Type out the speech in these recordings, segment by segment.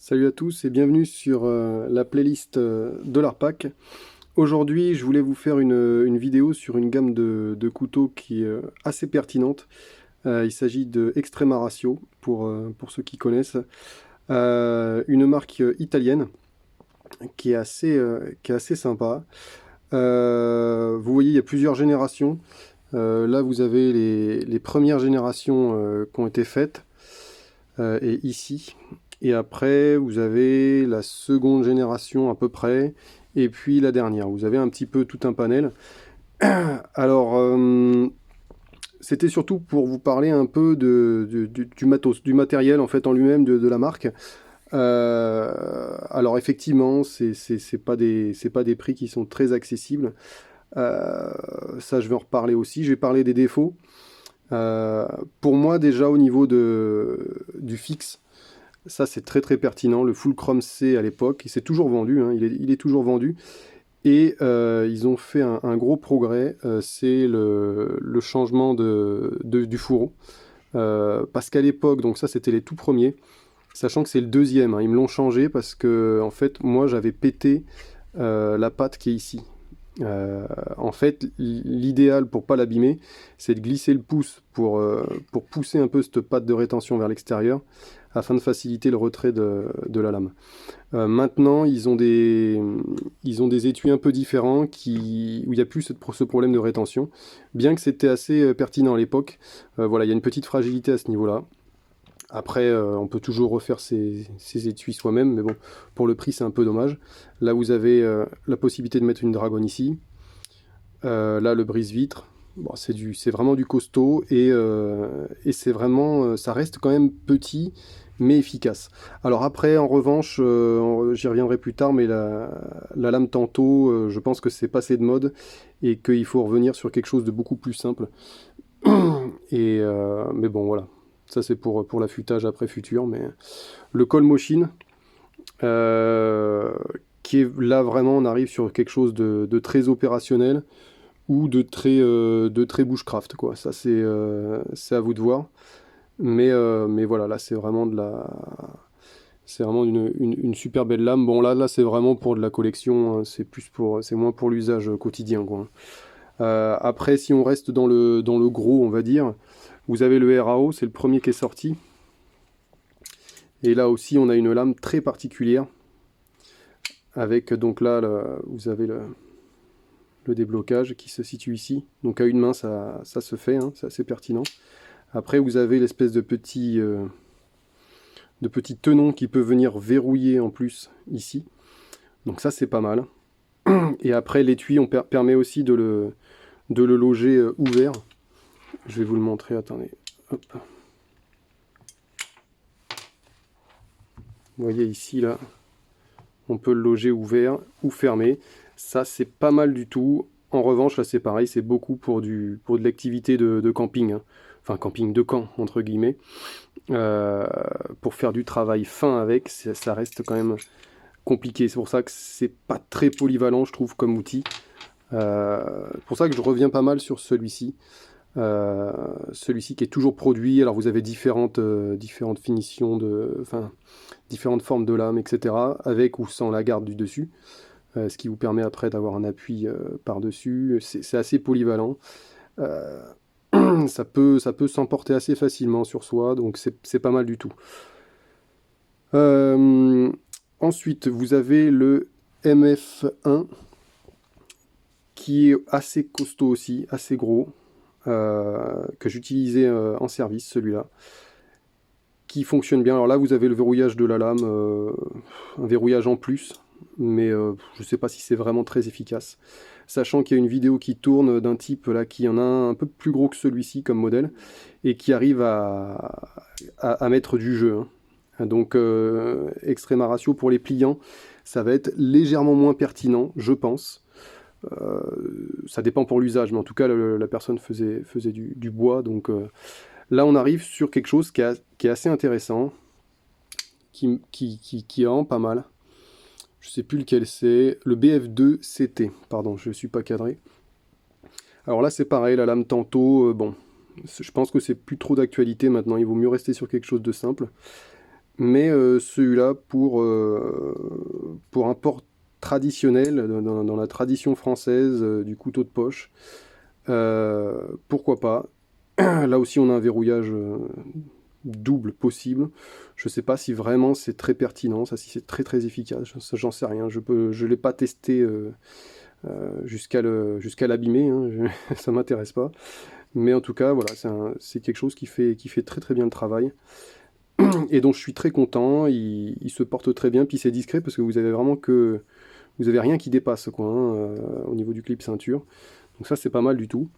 Salut à tous et bienvenue sur la playlist de l'Arpac. Aujourd'hui, je voulais vous faire une vidéo sur une gamme de couteaux qui est assez pertinente. Il s'agit de Extrema Ratio, pour ceux qui connaissent. Une marque italienne qui est assez sympa. Vous voyez, il y a plusieurs générations. Là, vous avez les premières générations qui ont été faites. Et ici. Et après, vous avez la seconde génération à peu près, et puis la dernière. Vous avez un petit peu tout un panel. Alors, c'était surtout pour vous parler un peu du matos, du matériel en fait en lui-même de la marque. Alors effectivement, c'est pas des prix qui sont très accessibles. Ça, je vais en reparler aussi. Je vais parler des défauts. Euh, pour moi, déjà au niveau du fixe, ça c'est très très pertinent. Le Fulcrum C à l'époque, et c'est toujours vendu, hein, il est toujours vendu. Et ils ont fait un gros progrès, c'est le changement du fourreau. Parce qu'à l'époque, donc ça c'était les tout premiers, sachant que c'est le deuxième, hein, ils me l'ont changé parce que en fait moi j'avais pété la patte qui est ici. En fait, l'idéal pour pas l'abîmer, c'est de glisser le pouce pour pousser un peu cette patte de rétention vers l'extérieur afin de faciliter le retrait de la lame. Maintenant, ils ont des étuis un peu différents où il n'y a plus ce problème de rétention, bien que c'était assez pertinent à l'époque. Voilà, il y a une petite fragilité à ce niveau-là. Après, on peut toujours refaire ses étuis soi-même, mais bon, pour le prix, c'est un peu dommage. Là, vous avez la possibilité de mettre une dragonne ici. Là, le brise-vitre. Bon, c'est vraiment du costaud et c'est vraiment, ça reste quand même petit, mais efficace. Alors après, en revanche, j'y reviendrai plus tard, mais la lame tantôt, je pense que c'est passé de mode et qu'il faut revenir sur quelque chose de beaucoup plus simple. Mais bon, voilà. Ça, c'est pour l'affûtage après futur. Mais le col Moshin, euh, qui est là vraiment, on arrive sur quelque chose de très opérationnel ou de très bushcraft, quoi. Ça, c'est à vous de voir. Mais voilà, là, c'est vraiment une super belle lame. Bon, là, c'est vraiment pour de la collection, hein. C'est moins pour l'usage quotidien, quoi. Après, si on reste dans le gros, on va dire, vous avez le RAO, c'est le premier qui est sorti. Et là aussi, on a une lame très particulière. Avec donc là, vous avez le déblocage qui se situe ici. Donc à une main, ça se fait, hein, c'est assez pertinent. Après, vous avez l'espèce de petit tenon qui peut venir verrouiller en plus ici. Donc ça, c'est pas mal. Et après, l'étui, permet aussi de le loger ouvert. Je vais vous le montrer, attendez. Hop. Vous voyez ici, là, on peut le loger ouvert ou fermé. Ça, c'est pas mal du tout. En revanche, là, c'est pareil, c'est beaucoup pour de l'activité de camping, hein. Enfin, camping de camp, entre guillemets. Euh, pour faire du travail fin avec, ça reste quand même compliqué. C'est pour ça que c'est pas très polyvalent, je trouve, comme outil. C'est pour ça que je reviens pas mal sur celui-ci. Celui-ci qui est toujours produit. Alors, vous avez différentes finitions enfin, différentes formes de lame, etc. Avec ou sans la garde du dessus. Ce qui vous permet après d'avoir un appui par-dessus. C'est assez polyvalent. Euh, ça peut s'emporter assez facilement sur soi, donc c'est pas mal du tout. Euh, Ensuite, vous avez le MF1 qui est assez costaud aussi, assez gros, que j'utilisais en service, celui-là, qui fonctionne bien. Alors là, vous avez le verrouillage de la lame, un verrouillage en plus, mais je ne sais pas si c'est vraiment très efficace. Sachant qu'il y a une vidéo qui tourne d'un type là qui en a un peu plus gros que celui-ci comme modèle et qui arrive à mettre du jeu, hein. Donc Extrema Ratio pour les pliants, ça va être légèrement moins pertinent, je pense. Euh, Ça dépend pour l'usage, mais en tout cas la personne faisait du bois, donc là on arrive sur quelque chose qui est assez intéressant, qui est vraiment pas mal. Je sais plus lequel c'est, le BF2 CT, pardon, je suis pas cadré. Alors là c'est pareil, la lame tantôt, bon, je pense que c'est plus trop d'actualité maintenant, il vaut mieux rester sur quelque chose de simple. Mais celui-là, pour un port traditionnel, dans la tradition française du couteau de poche, pourquoi pas. Là aussi, on a un verrouillage double possible. Je sais pas si vraiment c'est très pertinent, ça, si c'est très très efficace, ça, j'en sais rien. Je l'ai pas testé jusqu'à l'abîmer, hein, ça m'intéresse pas. Mais en tout cas, voilà, c'est quelque chose qui fait très très bien le travail et dont je suis très content. Il se porte très bien, puis c'est discret parce que vous avez rien qui dépasse quoi, hein, au niveau du clip ceinture. Donc ça, c'est pas mal du tout.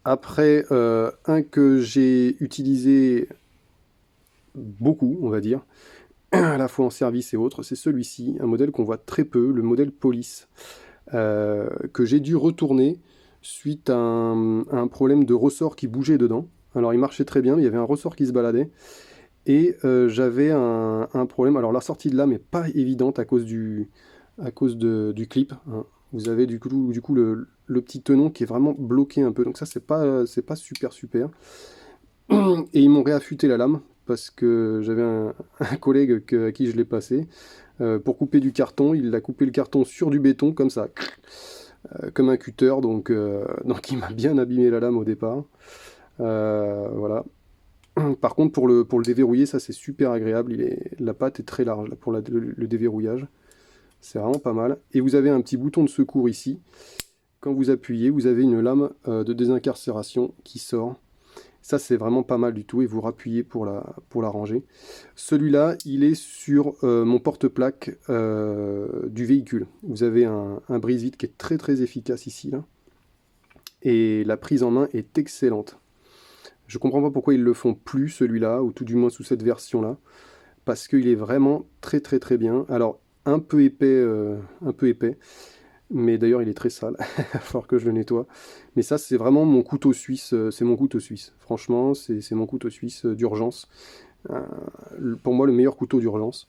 Après, un que j'ai utilisé beaucoup, on va dire, à la fois en service et autres, c'est celui-ci, un modèle qu'on voit très peu, le modèle Police, que j'ai dû retourner suite à un problème de ressort qui bougeait dedans. Alors il marchait très bien, mais il y avait un ressort qui se baladait, et j'avais un problème. Alors la sortie de lame n'est pas évidente à cause du clip, hein. Vous avez du coup le petit tenon qui est vraiment bloqué un peu, donc ça c'est pas super super. Et ils m'ont réaffûté la lame parce que j'avais un collègue à qui je l'ai passé pour couper du carton. Il a coupé le carton sur du béton comme ça, comme un cutter. Donc il m'a bien abîmé la lame au départ. Voilà. Par contre, pour le déverrouiller, ça c'est super agréable. La patte est très large là, pour le déverrouillage. C'est vraiment pas mal. Et vous avez un petit bouton de secours ici. Quand vous appuyez, vous avez une lame de désincarcération qui sort. Ça, c'est vraiment pas mal du tout, et vous rappuyez pour la ranger. Celui-là, il est sur mon porte-plaque du véhicule. Vous avez un brise-vide qui est très très efficace ici, là. Et la prise en main est excellente. Je comprends pas pourquoi ils le font plus, celui-là, ou tout du moins sous cette version-là, parce qu'il est vraiment très très très bien. Alors, un peu épais. Mais d'ailleurs, il est très sale. Il va falloir que je le nettoie. Mais ça, c'est vraiment mon couteau suisse. C'est mon couteau suisse. Franchement, c'est mon couteau suisse d'urgence. Euh, pour moi, le meilleur couteau d'urgence.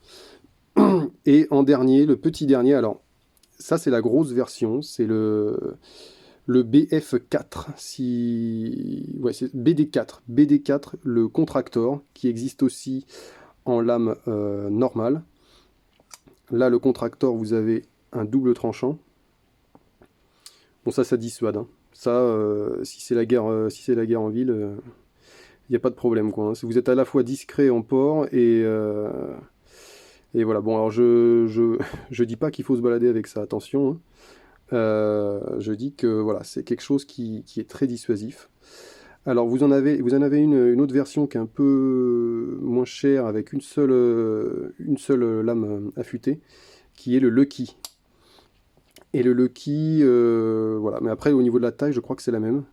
Et en dernier, le petit dernier, alors, ça, c'est la grosse version. C'est le BF4. Ouais, c'est BD4. BD4, le contractor, qui existe aussi en lame normale. Là, le contractor, vous avez un double tranchant. Bon, ça dissuade, hein. Ça, si c'est la guerre en ville, il n'y a pas de problème, quoi, hein. Si vous êtes à la fois discret en port et voilà. Bon, alors je dis pas qu'il faut se balader avec ça, attention, hein. Je dis que voilà, c'est quelque chose qui est très dissuasif. Alors vous en avez une autre version qui est un peu moins chère avec une seule lame affûtée, qui est le Lucky. Et le Lucky, voilà. Mais après, au niveau de la taille, je crois que c'est la même.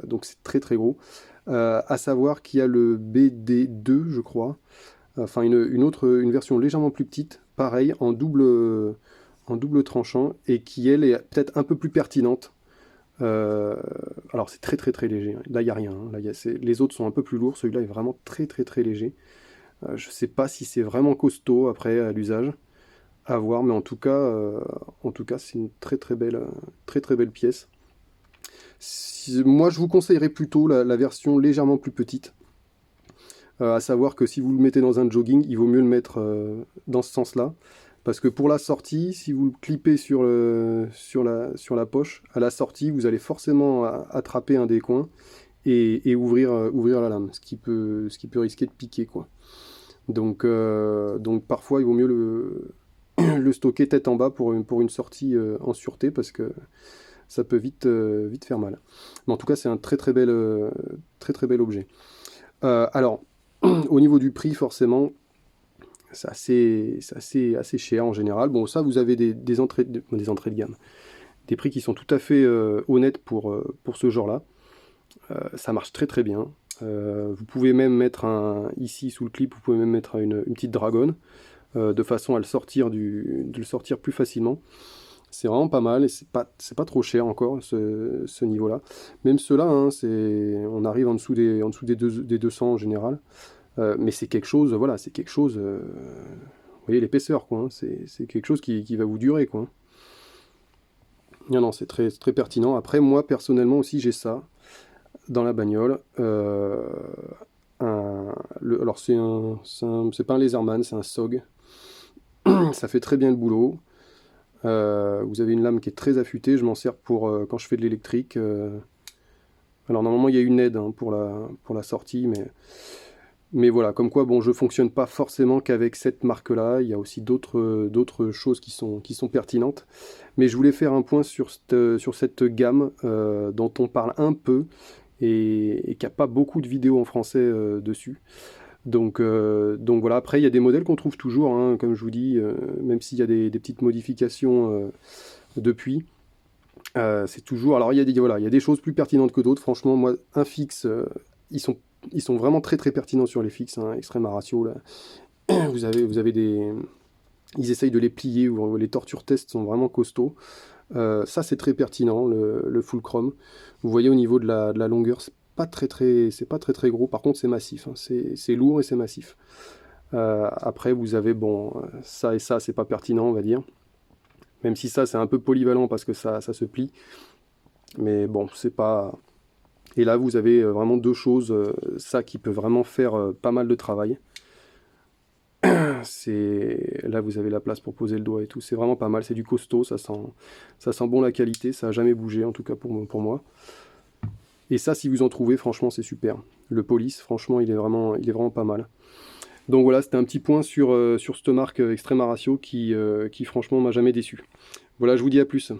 Donc c'est très très gros. À savoir qu'il y a le BD2, je crois. Enfin, une version légèrement plus petite, pareil, en double tranchant, et qui, elle, est peut-être un peu plus pertinente. Euh, alors c'est très très très léger. Là, il n'y a rien, hein. Là, les autres sont un peu plus lourds. Celui-là est vraiment très très très léger. Je sais pas si c'est vraiment costaud après à l'usage. À voir, mais en tout cas, c'est une très très belle pièce. Moi, je vous conseillerais plutôt la version légèrement plus petite. À savoir que si vous le mettez dans un jogging, il vaut mieux le mettre dans ce sens-là. Parce que pour la sortie, si vous le clippez sur la poche, à la sortie, vous allez forcément attraper un des coins et ouvrir la lame, ce qui peut risquer de piquer, quoi. Donc parfois, il vaut mieux le stocker tête en bas pour une sortie en sûreté parce que ça peut vite faire mal. Mais en tout cas, c'est un très bel objet. Alors, au niveau du prix, forcément, assez cher en général. Bon, ça, vous avez des entrées de gamme, des prix qui sont tout à fait honnêtes pour ce genre-là. Ça marche très très bien. Vous pouvez même mettre ici sous le clip, vous pouvez même mettre une petite dragonne de façon à de le sortir plus facilement. C'est vraiment pas mal et c'est pas trop cher encore ce niveau-là. Même ceux-là, hein, on arrive en dessous des 200 en général. Mais c'est quelque chose, voilà, c'est quelque chose. Vous voyez l'épaisseur, quoi, hein. C'est quelque chose qui va vous durer, quoi. Non, non, c'est très, très pertinent. Après, moi, personnellement aussi, j'ai ça dans la bagnole. alors c'est pas un Laserman, c'est un SOG. Ça fait très bien le boulot. Vous avez une lame qui est très affûtée, je m'en sers pour quand je fais de l'électrique. Alors normalement il y a une aide hein, pour la sortie, mais voilà, comme quoi bon, je fonctionne pas forcément qu'avec cette marque-là, il y a aussi d'autres choses qui sont pertinentes. Mais je voulais faire un point sur cette gamme dont on parle un peu et qui a pas beaucoup de vidéos en français dessus. Donc voilà, après il y a des modèles qu'on trouve toujours, hein, comme je vous dis, même s'il y a des petites modifications depuis. C'est toujours. Alors voilà, il y a des choses plus pertinentes que d'autres. Franchement, moi, un fixe, ils sont, ils sont vraiment très très pertinents sur les fixes, hein, Extrema Ratio. Là. Vous avez des. Ils essayent de les plier, ou les torture tests sont vraiment costauds. Ça, c'est très pertinent, le full chrome. Vous voyez au niveau de la longueur, c'est pas très très gros. Par contre, c'est massif, hein. C'est lourd et c'est massif. Après, vous avez bon, ça et ça, c'est pas pertinent, on va dire. Même si ça, c'est un peu polyvalent parce que ça se plie. Mais bon, c'est pas. Et là, vous avez vraiment deux choses, ça qui peut vraiment faire pas mal de travail. Là, vous avez la place pour poser le doigt et tout. C'est vraiment pas mal. C'est du costaud. Ça sent bon la qualité. Ça a jamais bougé, en tout cas pour moi. Et ça, si vous en trouvez, franchement, c'est super. Le Police, franchement, il est vraiment pas mal. Donc voilà, c'était un petit point sur cette marque Extrema Ratio qui franchement, m'a jamais déçu. Voilà, je vous dis à plus.